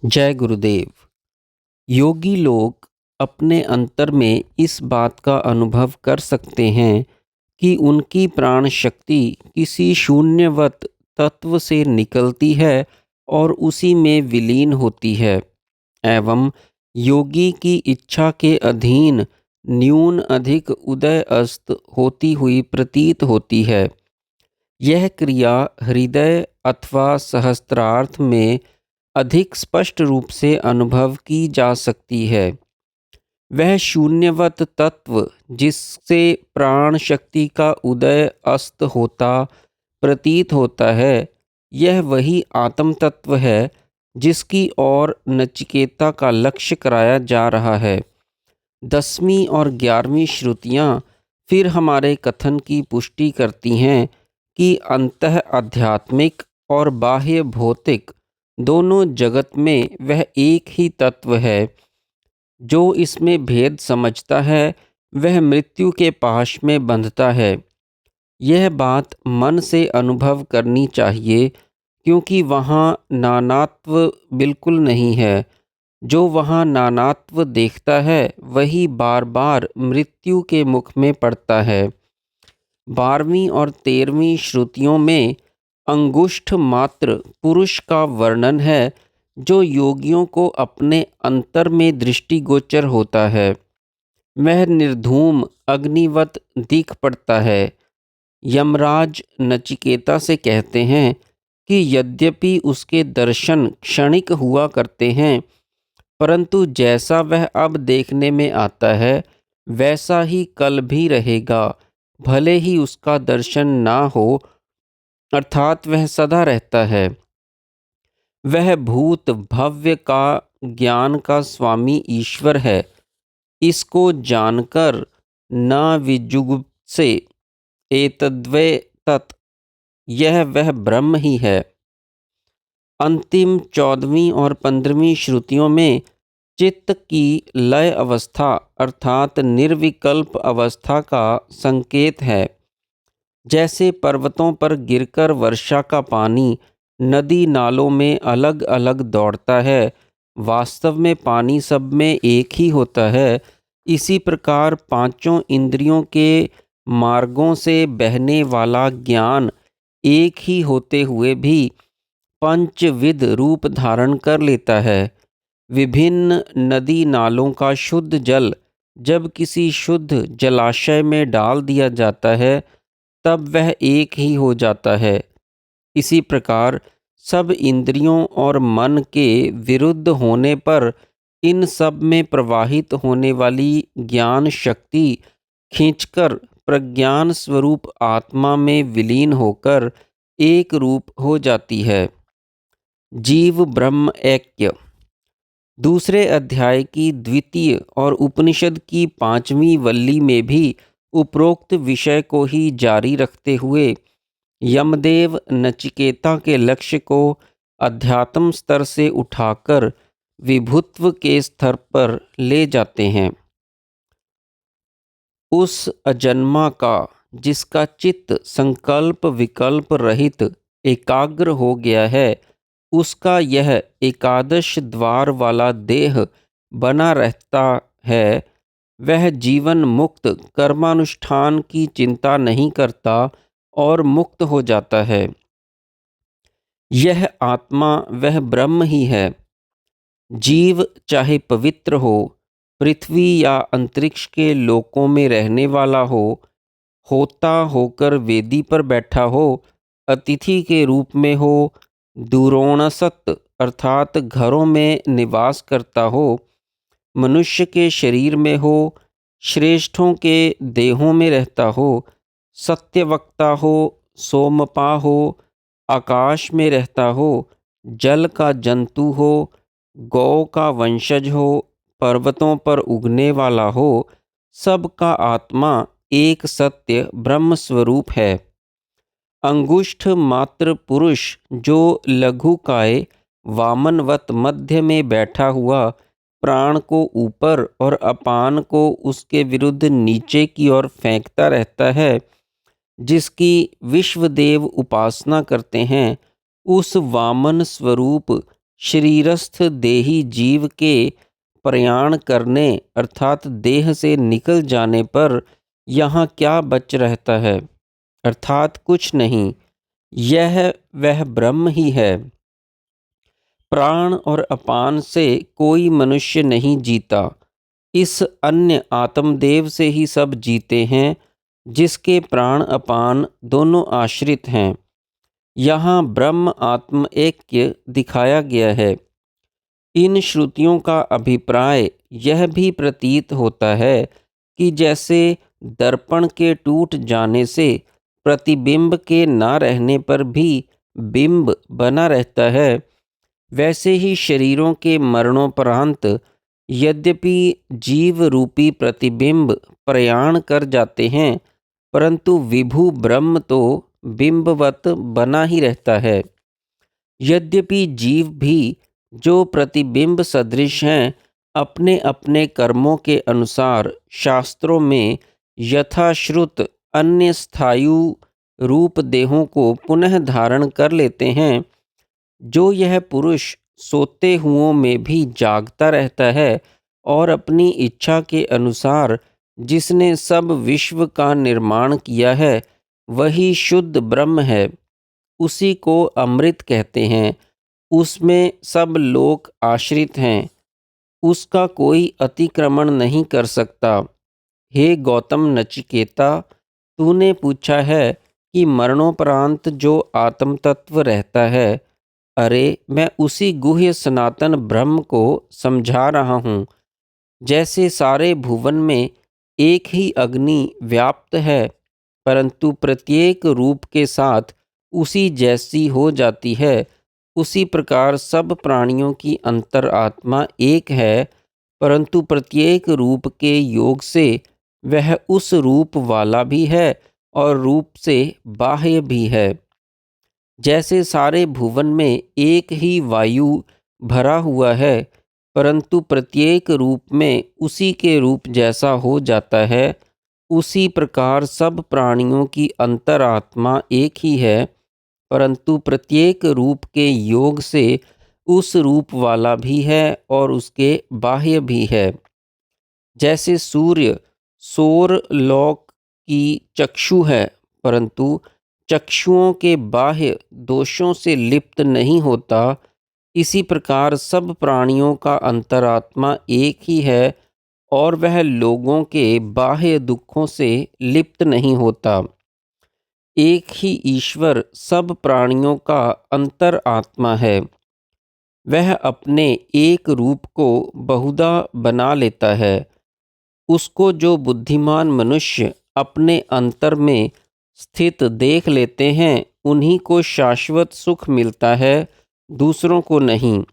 जय गुरुदेव। योगी लोग अपने अंतर में इस बात का अनुभव कर सकते हैं कि उनकी प्राण शक्ति किसी शून्यवत तत्व से निकलती है और उसी में विलीन होती है एवं योगी की इच्छा के अधीन न्यून अधिक उदय अस्त होती हुई प्रतीत होती है। यह क्रिया हृदय अथवा सहस्त्रार्थ में अधिक स्पष्ट रूप से अनुभव की जा सकती है। वह शून्यवत तत्व जिससे प्राण शक्ति का उदय अस्त होता प्रतीत होता है, यह वही आत्म तत्व है जिसकी ओर नचिकेता का लक्ष्य कराया जा रहा है। 10वीं और 11वीं श्रुतियाँ फिर हमारे कथन की पुष्टि करती हैं कि अंतः आध्यात्मिक और बाह्य भौतिक दोनों जगत में वह एक ही तत्व है। जो इसमें भेद समझता है वह मृत्यु के पाश में बंधता है। यह बात मन से अनुभव करनी चाहिए, क्योंकि वहाँ नानात्व बिल्कुल नहीं है। जो वहाँ नानात्व देखता है वही बार बार मृत्यु के मुख में पड़ता है। 12वीं और 13वीं श्रुतियों में अंगुष्ठ मात्र पुरुष का वर्णन है जो योगियों को अपने अंतर में दृष्टिगोचर होता है। वह निर्धूम अग्निवत दिख पड़ता है। यमराज नचिकेता से कहते हैं कि यद्यपि उसके दर्शन क्षणिक हुआ करते हैं, परंतु जैसा वह अब देखने में आता है वैसा ही कल भी रहेगा, भले ही उसका दर्शन ना हो, अर्थात वह सदा रहता है। वह भूत भव्य का ज्ञान का स्वामी ईश्वर है। इसको जानकर न विजुगुप्से एतद्वै तत्, यह वह ब्रह्म ही है। अंतिम 14वीं और 15वीं श्रुतियों में चित्त की लय अवस्था अर्थात निर्विकल्प अवस्था का संकेत है। जैसे पर्वतों पर गिरकर वर्षा का पानी नदी नालों में अलग अलग दौड़ता है, वास्तव में पानी सब में एक ही होता है। इसी प्रकार पांचों इंद्रियों के मार्गों से बहने वाला ज्ञान एक ही होते हुए भी पंचविध रूप धारण कर लेता है। विभिन्न नदी नालों का शुद्ध जल जब किसी शुद्ध जलाशय में डाल दिया जाता है तब वह एक ही हो जाता है। इसी प्रकार सब इंद्रियों और मन के विरुद्ध होने पर इन सब में प्रवाहित होने वाली ज्ञान शक्ति खींचकर प्रज्ञान स्वरूप आत्मा में विलीन होकर एक रूप हो जाती है। जीव ब्रह्म ऐक्य दूसरे अध्याय की द्वितीय और उपनिषद की 5वीं वल्ली में भी उपरोक्त विषय को ही जारी रखते हुए यमदेव नचिकेता के लक्ष्य को अध्यात्म स्तर से उठाकर विभुत्व के स्तर पर ले जाते हैं। उस अजन्मा का जिसका चित्त संकल्प विकल्प रहित एकाग्र हो गया है, उसका यह एकादश द्वार वाला देह बना रहता है। वह जीवन मुक्त कर्मानुष्ठान की चिंता नहीं करता और मुक्त हो जाता है। यह आत्मा वह ब्रह्म ही है। जीव चाहे पवित्र हो, पृथ्वी या अंतरिक्ष के लोकों में रहने वाला हो, होता होकर वेदी पर बैठा हो, अतिथि के रूप में हो, दूरोणसत अर्थात घरों में निवास करता हो, मनुष्य के शरीर में हो, श्रेष्ठों के देहों में रहता हो, सत्यवक्ता हो, सोमपा हो, आकाश में रहता हो, जल का जंतु हो, गौ का वंशज हो, पर्वतों पर उगने वाला हो, सबका आत्मा एक सत्य ब्रह्म स्वरूप है। अंगुष्ठ मात्र पुरुष जो लघुकाय वामनवत मध्य में बैठा हुआ प्राण को ऊपर और अपान को उसके विरुद्ध नीचे की ओर फेंकता रहता है, जिसकी विश्वदेव उपासना करते हैं, उस वामन स्वरूप शरीरस्थ देही जीव के प्रयाण करने अर्थात देह से निकल जाने पर यहाँ क्या बच रहता है, अर्थात कुछ नहीं। यह वह ब्रह्म ही है। प्राण और अपान से कोई मनुष्य नहीं जीता। इस अन्य आत्मदेव से ही सब जीते हैं, जिसके प्राण अपान दोनों आश्रित हैं। यहाँ ब्रह्म आत्म ऐक्य दिखाया गया है। इन श्रुतियों का अभिप्राय यह भी प्रतीत होता है कि जैसे दर्पण के टूट जाने से प्रतिबिंब के न रहने पर भी बिंब बना रहता है, वैसे ही शरीरों के मरणोपरांत यद्यपि जीव रूपी प्रतिबिंब प्रयाण कर जाते हैं, परंतु विभु ब्रह्म तो बिंबवत बना ही रहता है। यद्यपि जीव भी जो प्रतिबिंब सदृश हैं, अपने अपने कर्मों के अनुसार शास्त्रों में यथाश्रुत अन्य स्थायु रूप देहों को पुनः धारण कर लेते हैं, जो यह पुरुष सोते हुओं में भी जागता रहता है और अपनी इच्छा के अनुसार जिसने सब विश्व का निर्माण किया है, वही शुद्ध ब्रह्म है। उसी को अमृत कहते हैं। उसमें सब लोक आश्रित हैं। उसका कोई अतिक्रमण नहीं कर सकता। हे गौतम नचिकेता, तूने पूछा है कि मरणोपरांत जो आत्म तत्व रहता है, अरे मैं उसी गुह्य सनातन ब्रह्म को समझा रहा हूँ। जैसे सारे भुवन में एक ही अग्नि व्याप्त है, परंतु प्रत्येक रूप के साथ उसी जैसी हो जाती है, उसी प्रकार सब प्राणियों की अंतरात्मा एक है, परंतु प्रत्येक रूप के योग से वह उस रूप वाला भी है और रूप से बाह्य भी है। जैसे सारे भुवन में एक ही वायु भरा हुआ है, परंतु प्रत्येक रूप में उसी के रूप जैसा हो जाता है, उसी प्रकार सब प्राणियों की अंतरात्मा एक ही है, परंतु प्रत्येक रूप के योग से उस रूप वाला भी है और उसके बाह्य भी है। जैसे सूर्य सौर लोक की चक्षु है, परंतु चक्षुओं के बाह्य दोषों से लिप्त नहीं होता, इसी प्रकार सब प्राणियों का अंतरात्मा एक ही है और वह लोगों के बाह्य दुखों से लिप्त नहीं होता। एक ही ईश्वर सब प्राणियों का अंतरात्मा है। वह अपने एक रूप को बहुधा बना लेता है। उसको जो बुद्धिमान मनुष्य अपने अंतर में स्थित देख लेते हैं, उन्हीं को शाश्वत सुख मिलता है, दूसरों को नहीं।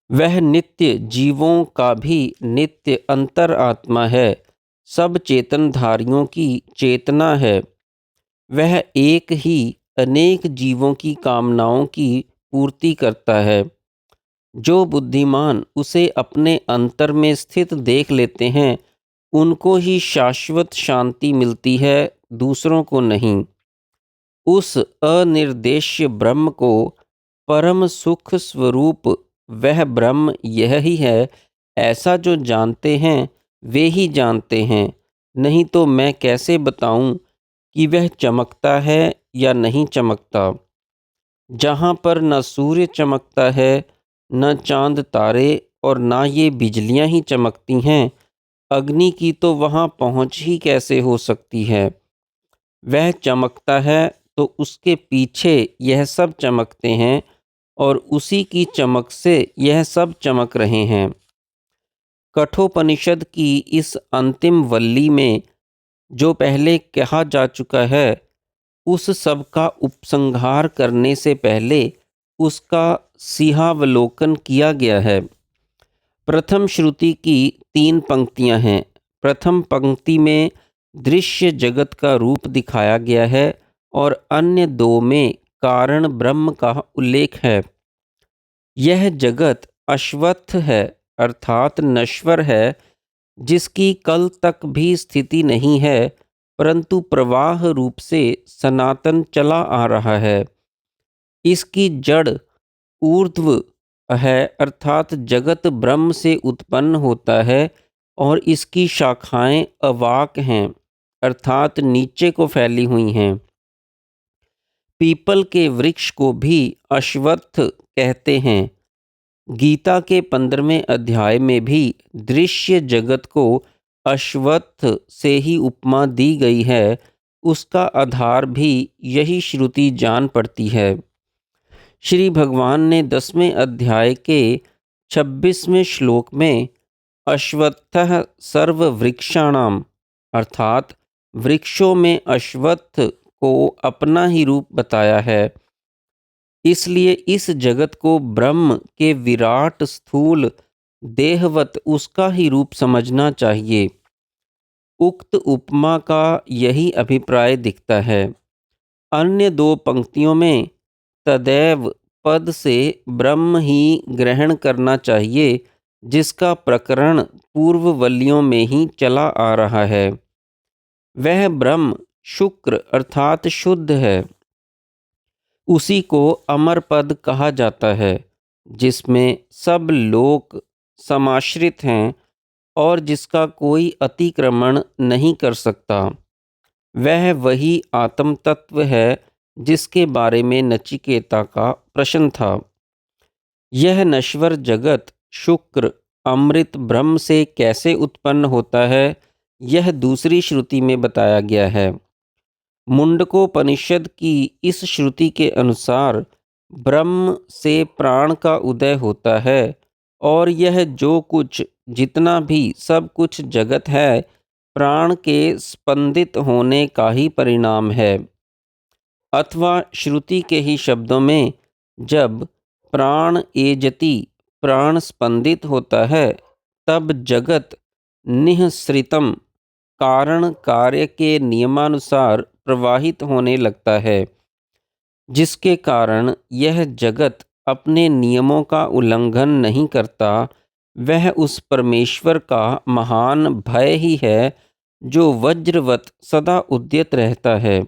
वह नित्य जीवों का भी नित्य अंतरात्मा है, सब चेतनधारियों की चेतना है। वह एक ही अनेक जीवों की कामनाओं की पूर्ति करता है। जो बुद्धिमान उसे अपने अंतर में स्थित देख लेते हैं, उनको ही शाश्वत शांति मिलती है, दूसरों को नहीं। उस अनिर्देश्य ब्रह्म को परम सुख स्वरूप वह ब्रह्म यह ही है, ऐसा जो जानते हैं वे ही जानते हैं। नहीं तो मैं कैसे बताऊं कि वह चमकता है या नहीं चमकता। जहाँ पर न सूर्य चमकता है, न चांद तारे और न ये बिजलियाँ ही चमकती हैं, अग्नि की तो वहाँ पहुँच ही कैसे हो सकती है। वह चमकता है तो उसके पीछे यह सब चमकते हैं और उसी की चमक से यह सब चमक रहे हैं। कठोपनिषद की इस अंतिम वल्ली में जो पहले कहा जा चुका है, उस सब का उपसंहार करने से पहले उसका सिंहावलोकन किया गया है। प्रथम श्रुति की 3 पंक्तियां हैं। प्रथम पंक्ति में दृश्य जगत का रूप दिखाया गया है और अन्य 2 में कारण ब्रह्म का उल्लेख है। यह जगत अश्वत्थ है, अर्थात नश्वर है, जिसकी कल तक भी स्थिति नहीं है, परंतु प्रवाह रूप से सनातन चला आ रहा है। इसकी जड़ ऊर्ध्व है, अर्थात जगत ब्रह्म से उत्पन्न होता है और इसकी शाखाएं अवाक हैं, अर्थात नीचे को फैली हुई हैं। पीपल के वृक्ष को भी अश्वत्थ कहते हैं। गीता के 15वें अध्याय में भी दृश्य जगत को अश्वत्थ से ही उपमा दी गई है। उसका आधार भी यही श्रुति जान पड़ती है। श्री भगवान ने 10वें अध्याय के 26वें श्लोक में अश्वत्थः सर्ववृक्षाणाम, अर्थात वृक्षों में अश्वत्थ को अपना ही रूप बताया है। इसलिए इस जगत को ब्रह्म के विराट स्थूल देहवत उसका ही रूप समझना चाहिए। उक्त उपमा का यही अभिप्राय दिखता है। अन्य दो पंक्तियों में तदैव पद से ब्रह्म ही ग्रहण करना चाहिए, जिसका प्रकरण पूर्ववल्लियों में ही चला आ रहा है। वह ब्रह्म शुक्र अर्थात शुद्ध है। उसी को अमर पद कहा जाता है, जिसमें सब लोक समाश्रित हैं और जिसका कोई अतिक्रमण नहीं कर सकता। वह वही आत्म तत्व है जिसके बारे में नचिकेता का प्रश्न था। यह नश्वर जगत शुक्र अमृत ब्रह्म से कैसे उत्पन्न होता है, यह दूसरी श्रुति में बताया गया है। मुंडकोपनिषद की इस श्रुति के अनुसार ब्रह्म से प्राण का उदय होता है और यह जो कुछ जितना भी सब कुछ जगत है प्राण के स्पंदित होने का ही परिणाम है। अथवा श्रुति के ही शब्दों में जब प्राण एजति प्राण स्पंदित होता है तब जगत निःसृतम कारण कार्य के नियमानुसार प्रवाहित होने लगता है, जिसके कारण यह जगत अपने नियमों का उल्लंघन नहीं करता। वह उस परमेश्वर का महान भय ही है जो वज्रवत सदा उद्यत रहता है।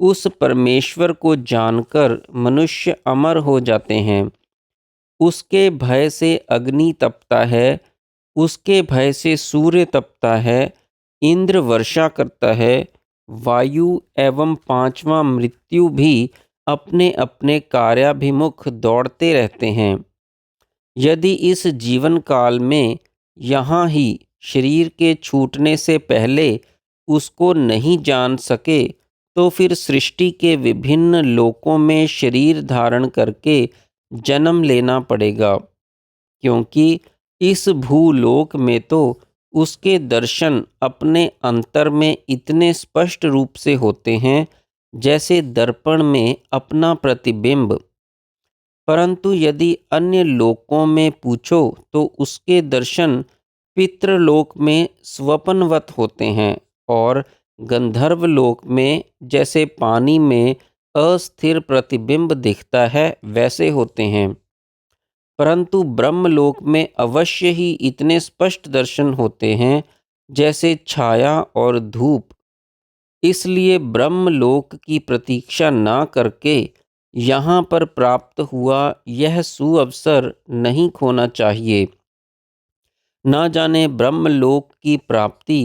उस परमेश्वर को जानकर मनुष्य अमर हो जाते हैं। उसके भय से अग्नि तपता है, उसके भय से सूर्य तपता है, इंद्र वर्षा करता है, वायु एवं पांचवा मृत्यु भी अपने अपने कार्याभिमुख दौड़ते रहते हैं। यदि इस जीवन काल में यहाँ ही शरीर के छूटने से पहले उसको नहीं जान सके तो फिर सृष्टि के विभिन्न लोकों में शरीर धारण करके जन्म लेना पड़ेगा, क्योंकि इस भूलोक में तो उसके दर्शन अपने अंतर में इतने स्पष्ट रूप से होते हैं जैसे दर्पण में अपना प्रतिबिंब। परंतु यदि अन्य लोकों में पूछो तो उसके दर्शन पितृलोक में स्वप्नवत होते हैं और गंधर्व लोक में जैसे पानी में अस्थिर प्रतिबिंब दिखता है वैसे होते हैं। परंतु ब्रह्मलोक में अवश्य ही इतने स्पष्ट दर्शन होते हैं जैसे छाया और धूप। इसलिए ब्रह्मलोक की प्रतीक्षा ना करके यहाँ पर प्राप्त हुआ यह सुअवसर नहीं खोना चाहिए। ना जाने ब्रह्मलोक की प्राप्ति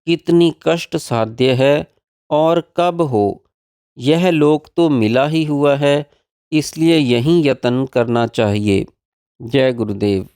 कितनी कष्ट साध्य है और कब हो। यह लोक तो मिला ही हुआ है, इसलिए यहीं यत्न करना चाहिए। जय गुरुदेव।